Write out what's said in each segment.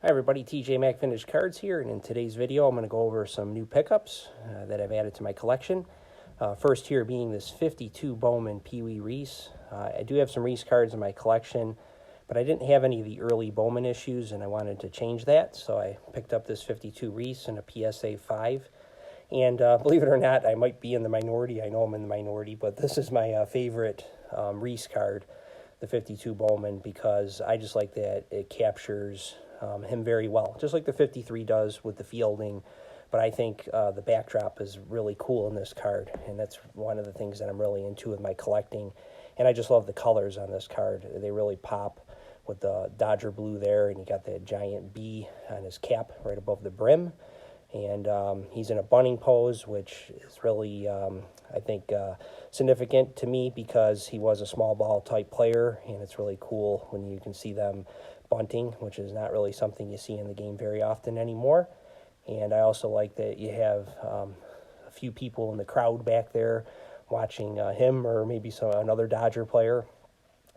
Hi everybody, TJ Mac Vintage Cards here, and in today's video I'm going to go over some new pickups that I've added to my collection. First here being this 52 Bowman Pee Wee Reese. I do have some Reese cards in my collection, but I didn't have any of the early Bowman issues and I wanted to change that, so I picked up this 52 Reese in a PSA 5. And believe it or not, I might be in the minority. I know I'm in the minority, but this is my favorite Reese card, the 52 Bowman, because I just like that it captures him very well, just like the 53 does with the fielding. But I think the backdrop is really cool in this card, and that's one of the things that I'm really into with my collecting. And I just love the colors on this card. They really pop with the Dodger blue there, and you got that giant B on his cap right above the brim. And he's in a bunting pose, which is really, I think, significant to me because he was a small ball type player, and it's really cool when you can see them bunting, which is not really something you see in the game very often anymore. And I also like that you have a few people in the crowd back there watching him or maybe another Dodger player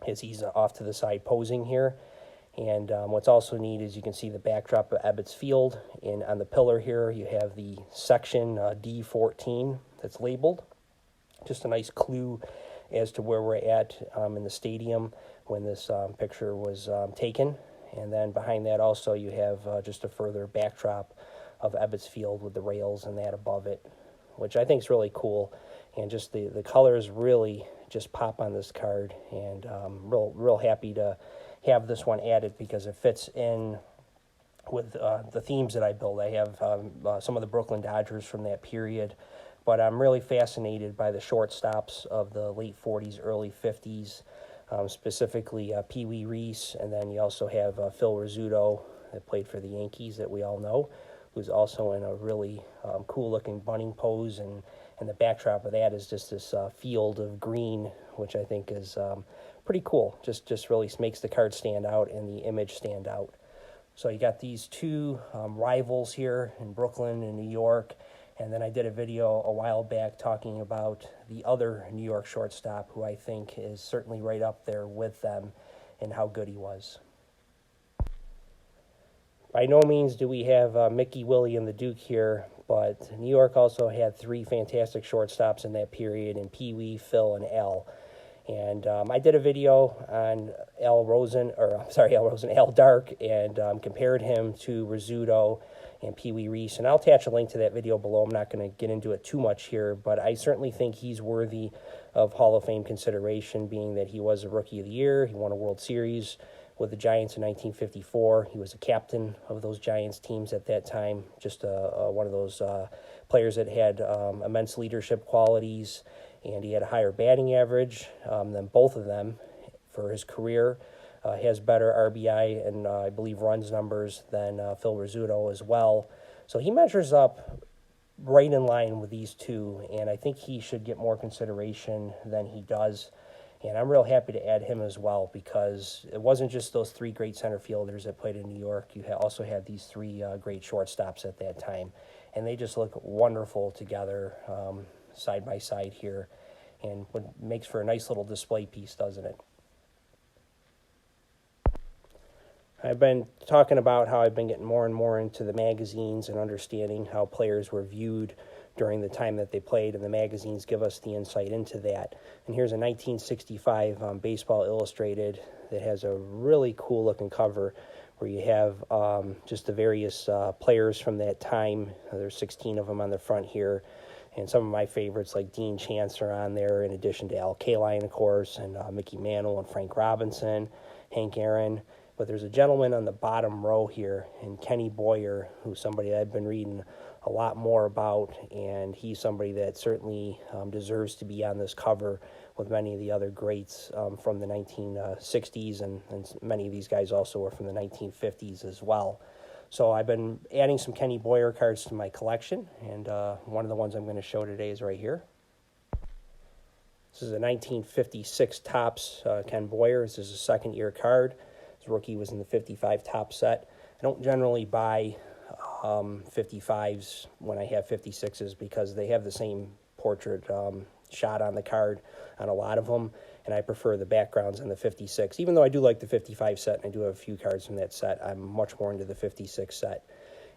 as he's off to the side posing here. And what's also neat is you can see the backdrop of Ebbets Field, and on the pillar here you have the section D14 that's labeled. Just a nice clue as to where we're at in the stadium when this picture was taken. And then behind that also you have just a further backdrop of Ebbets Field with the rails and that above it, which I think is really cool. And just the colors really just pop on this card, and real happy to have this one added because it fits in with the themes that I build. I have some of the Brooklyn Dodgers from that period, but I'm really fascinated by the shortstops of the late 40s, early 50s, specifically Pee Wee Reese, and then you also have Phil Rizzuto that played for the Yankees that we all know, who's also in a really cool-looking bunting pose, and the backdrop of that is just this field of green, which I think is pretty cool. Just really makes the card stand out and the image stand out. So you got these two rivals here in Brooklyn and New York, and then I did a video a while back talking about the other New York shortstop who I think is certainly right up there with them and how good he was. By no means do we have Mickey, Willie, and the Duke here, but New York also had three fantastic shortstops in that period, in Pee Wee, Phil, and Al. And I did a video on Al Dark, and compared him to Rizzuto and Pee Wee Reese. And I'll attach a link to that video below. I'm not going to get into it too much here, but I certainly think he's worthy of Hall of Fame consideration, being that he was a Rookie of the Year. He won a World Series with the Giants in 1954. He was a captain of those Giants teams at that time, just one of those players that had immense leadership qualities, and he had a higher batting average than both of them for his career. He has better RBI and I believe runs numbers than Phil Rizzuto as well. So he measures up right in line with these two, and I think he should get more consideration than he does. And I'm real happy to add him as well, because it wasn't just those three great center fielders that played in New York. You also had these three great shortstops at that time, and they just look wonderful together side by side here, and what makes for a nice little display piece, doesn't it? I've been talking about how I've been getting more and more into the magazines and understanding how players were viewed during the time that they played, and the magazines give us the insight into that. And here's a 1965 Baseball Illustrated that has a really cool looking cover where you have just the various players from that time. There's 16 of them on the front here, and some of my favorites like Dean Chance are on there, in addition to Al Kaline, of course, and Mickey Mantle and Frank Robinson, Hank Aaron. But there's a gentleman on the bottom row here, and Kenny Boyer, who's somebody I've been reading a lot more about, and he's somebody that certainly deserves to be on this cover with many of the other greats from the 1960s, and many of these guys also were from the 1950s as well. So I've been adding some Kenny Boyer cards to my collection, and one of the ones I'm going to show today is right here. This is a 1956 Topps Ken Boyer. This is a second-year card. His rookie was in the 55 top set. I don't generally buy 55s when I have 56s because they have the same portrait shot on the card on a lot of them, and I prefer the backgrounds in the 56. Even though I do like the 55 set, and I do have a few cards from that set, I'm much more into the 56 set.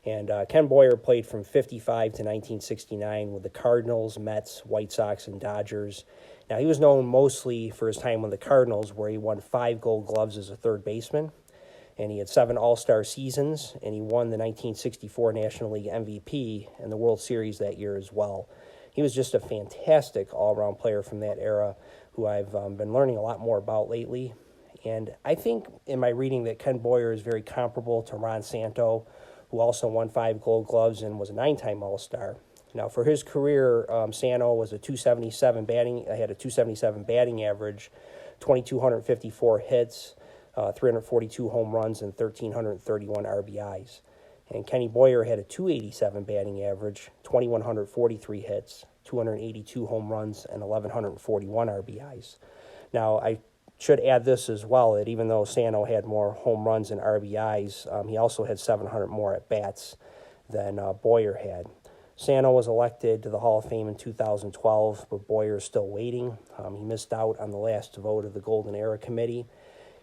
And Ken Boyer played from 55 to 1969 with the Cardinals, Mets, White Sox, and Dodgers. Now, he was known mostly for his time with the Cardinals, where he won 5 Gold Gloves as a third baseman, and he had 7 All-Star seasons, and he won the 1964 National League MVP and the World Series that year as well. He was just a fantastic all-around player from that era who I've been learning a lot more about lately. And I think in my reading that Ken Boyer is very comparable to Ron Santo, who also won 5 Gold Gloves and was a 9-time All-Star. Now, for his career, Santo was a 277 batting. Had a 277 batting average, 2,254 hits, 342 home runs, and 1,331 RBIs. And Kenny Boyer had a 287 batting average, 2,143 hits, 282 home runs, and 1,141 RBIs. Now, I should add this as well, that even though Santo had more home runs and RBIs, he also had 700 more at-bats than Boyer had. Santo was elected to the Hall of Fame in 2012, but Boyer is still waiting. He missed out on the last vote of the Golden Era Committee.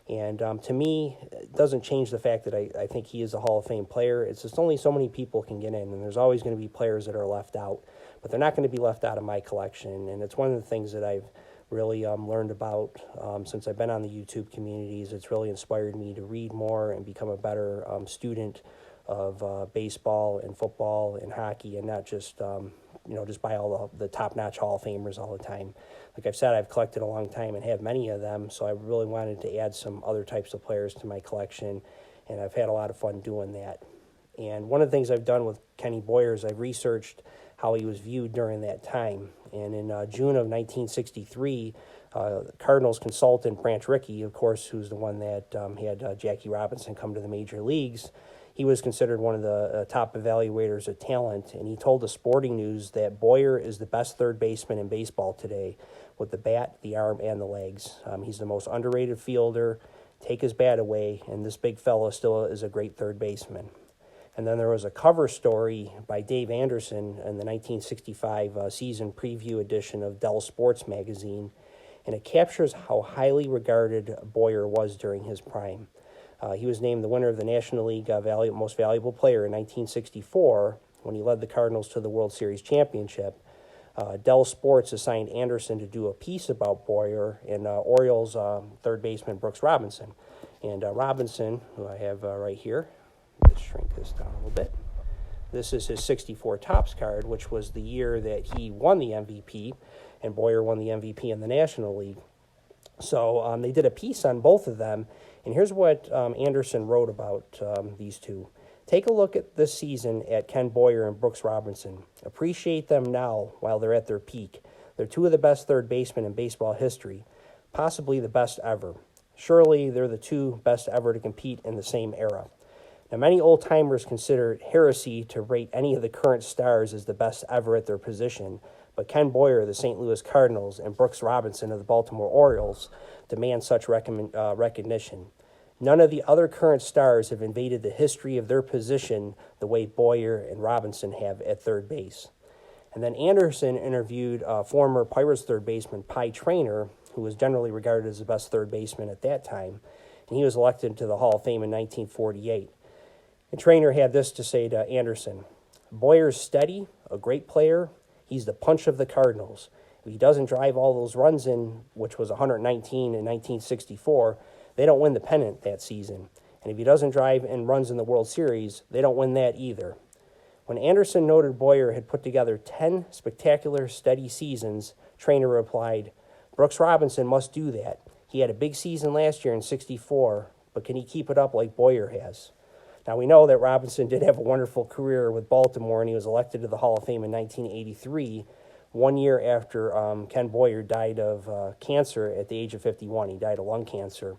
And to me, it doesn't change the fact that I think he is a Hall of Fame player. It's just only so many people can get in, and there's always going to be players that are left out. But they're not going to be left out of my collection, and it's one of the things that I've really learned about since I've been on the YouTube communities. It's really inspired me to read more and become a better student of baseball and football and hockey, and not just just buy all the top-notch Hall of Famers all the time. Like I've said, I've collected a long time and have many of them, so I really wanted to add some other types of players to my collection, and I've had a lot of fun doing that. And one of the things I've done with Kenny Boyer is I've researched how he was viewed during that time. And in June of 1963, Cardinals consultant Branch Rickey, of course, who's the one that had Jackie Robinson come to the major leagues, he was considered one of the top evaluators of talent, and he told the Sporting News that Boyer is the best third baseman in baseball today with the bat, the arm, and the legs. He's the most underrated fielder. Take his bat away, and this big fella still is a great third baseman. And then there was a cover story by Dave Anderson in the 1965 season preview edition of Dell Sports magazine, and it captures how highly regarded Boyer was during his prime. He was named the winner of the National League Most Valuable Player in 1964 when he led the Cardinals to the World Series championship. Dell Sports assigned Anderson to do a piece about Boyer and Orioles third baseman Brooks Robinson. And Robinson, who I have right here, let's shrink this down a little bit. This is his 64 Topps card, which was the year that he won the MVP, and Boyer won the MVP in the National League. So they did a piece on both of them, and here's what Anderson wrote about these two. Take a look at this season at Ken Boyer and Brooks Robinson. Appreciate them now while they're at their peak. They're two of the best third basemen in baseball history, possibly the best ever. Surely they're the two best ever to compete in the same era. Now, many old-timers consider it heresy to rate any of the current stars as the best ever at their position, but Ken Boyer of the St. Louis Cardinals and Brooks Robinson of the Baltimore Orioles demand such recognition. None of the other current stars have invaded the history of their position the way Boyer and Robinson have at third base. And then Anderson interviewed former Pirates third baseman Pie Traynor, who was generally regarded as the best third baseman at that time, and he was elected to the Hall of Fame in 1948. And Traynor had this to say to Anderson: Boyer's steady, a great player. He's the punch of the Cardinals. If he doesn't drive all those runs in, which was 119 in 1964, they don't win the pennant that season. And if he doesn't drive in runs in the World Series, they don't win that either. When Anderson noted Boyer had put together 10 spectacular, steady seasons, Traynor replied, Brooks Robinson must do that. He had a big season last year in 64, but can he keep it up like Boyer has? Now, we know that Robinson did have a wonderful career with Baltimore, and he was elected to the Hall of Fame in 1983, 1 year after Ken Boyer died of cancer at the age of 51. He died of lung cancer,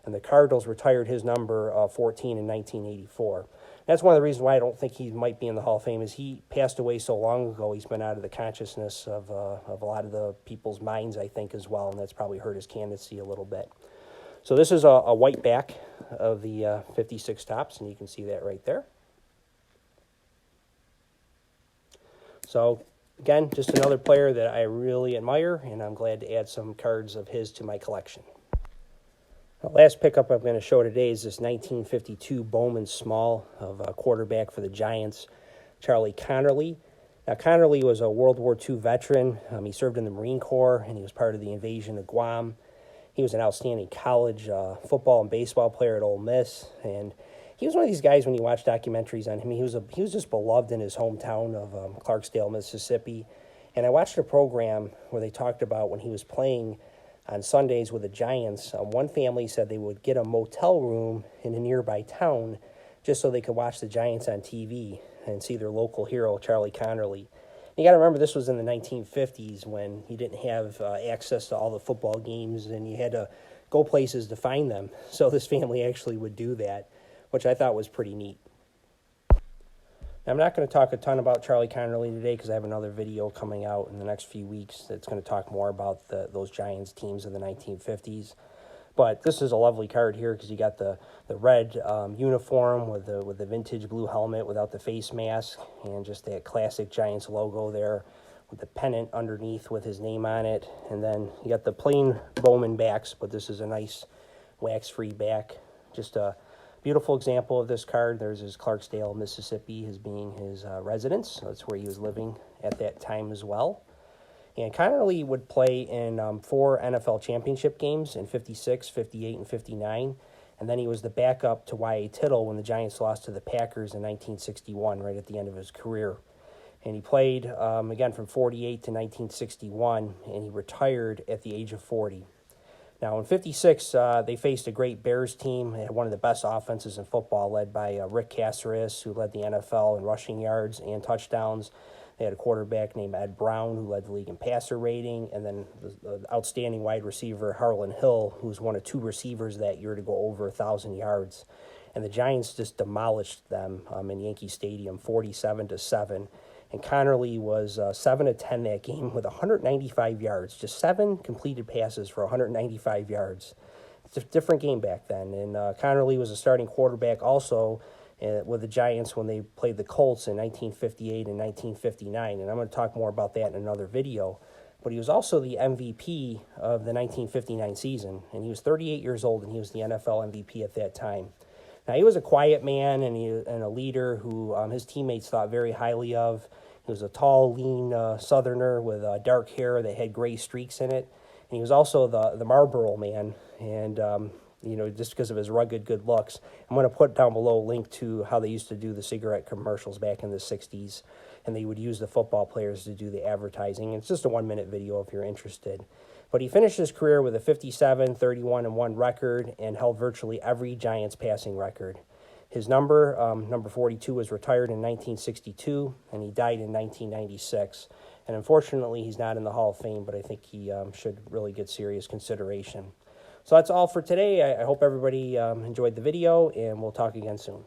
and the Cardinals retired his number 14 in 1984. That's one of the reasons why I don't think he might be in the Hall of Fame, is he passed away so long ago. He's been out of the consciousness of a lot of the people's minds, I think, as well, and that's probably hurt his candidacy a little bit. So this is a white back of the 56 Topps, and you can see that right there. So Again, just another player that I really admire, and I'm glad to add some cards of his to my collection. The last pickup I'm going to show today is this 1952 Bowman Small of a quarterback for the Giants, Charlie Connerly. Now, Connerly was a World War II veteran. He served in the Marine Corps, and he was part of the invasion of Guam. He was an outstanding college football and baseball player at Ole Miss, and he was one of these guys when you watch documentaries on him. He was just beloved in his hometown of Clarksdale, Mississippi. And I watched a program where they talked about when he was playing on Sundays with the Giants. One family said they would get a motel room in a nearby town just so they could watch the Giants on TV and see their local hero, Charlie Connerly. You got to remember, this was in the 1950s when you didn't have access to all the football games and you had to go places to find them. So this family actually would do that, which I thought was pretty neat. Now, I'm not going to talk a ton about Charlie Connerly today because I have another video coming out in the next few weeks that's going to talk more about those Giants teams of the 1950s. But this is a lovely card here because you got the red uniform with the vintage blue helmet without the face mask and just that classic Giants logo there with the pennant underneath with his name on it. And then you got the plain Bowman backs, but this is a nice wax-free back. Just a beautiful example of this card. There's his Clarksdale, Mississippi as being his residence. So that's where he was living at that time as well. And Connerly would play in 4 NFL championship games in 56, 58, and 59. And then he was the backup to Y.A. Tittle when the Giants lost to the Packers in 1961, right at the end of his career. And he played, again, from 48 to 1961, and he retired at the age of 40. Now, in 56, they faced a great Bears team. They had one of the best offenses in football, led by Rick Caceres, who led the NFL in rushing yards and touchdowns. They had a quarterback named Ed Brown, who led the league in passer rating, and then the outstanding wide receiver, Harlan Hill, who was one of 2 receivers that year to go over 1,000 yards. And the Giants just demolished them in Yankee Stadium, 47-7. And Connerly was 7 of 10 that game with 195 yards, just 7 completed passes for 195 yards. It's a different game back then. And Connerly was a starting quarterback also with the Giants when they played the Colts in 1958 and 1959. And I'm going to talk more about that in another video. But he was also the MVP of the 1959 season. And he was 38 years old, and he was the NFL MVP at that time. Now, he was a quiet man and a leader who his teammates thought very highly of. He was a tall, lean Southerner with dark hair that had gray streaks in it. And he was also the Marlboro man, and just because of his rugged good looks. I'm going to put down below a link to how they used to do the cigarette commercials back in the 60s, and they would use the football players to do the advertising. It's just a 1-minute video if you're interested. But he finished his career with a 57, 31-1 record and held virtually every Giants passing record. His number 42, was retired in 1962, and he died in 1996. And unfortunately, he's not in the Hall of Fame, but I think he should really get serious consideration. So that's all for today. I hope everybody enjoyed the video, and we'll talk again soon.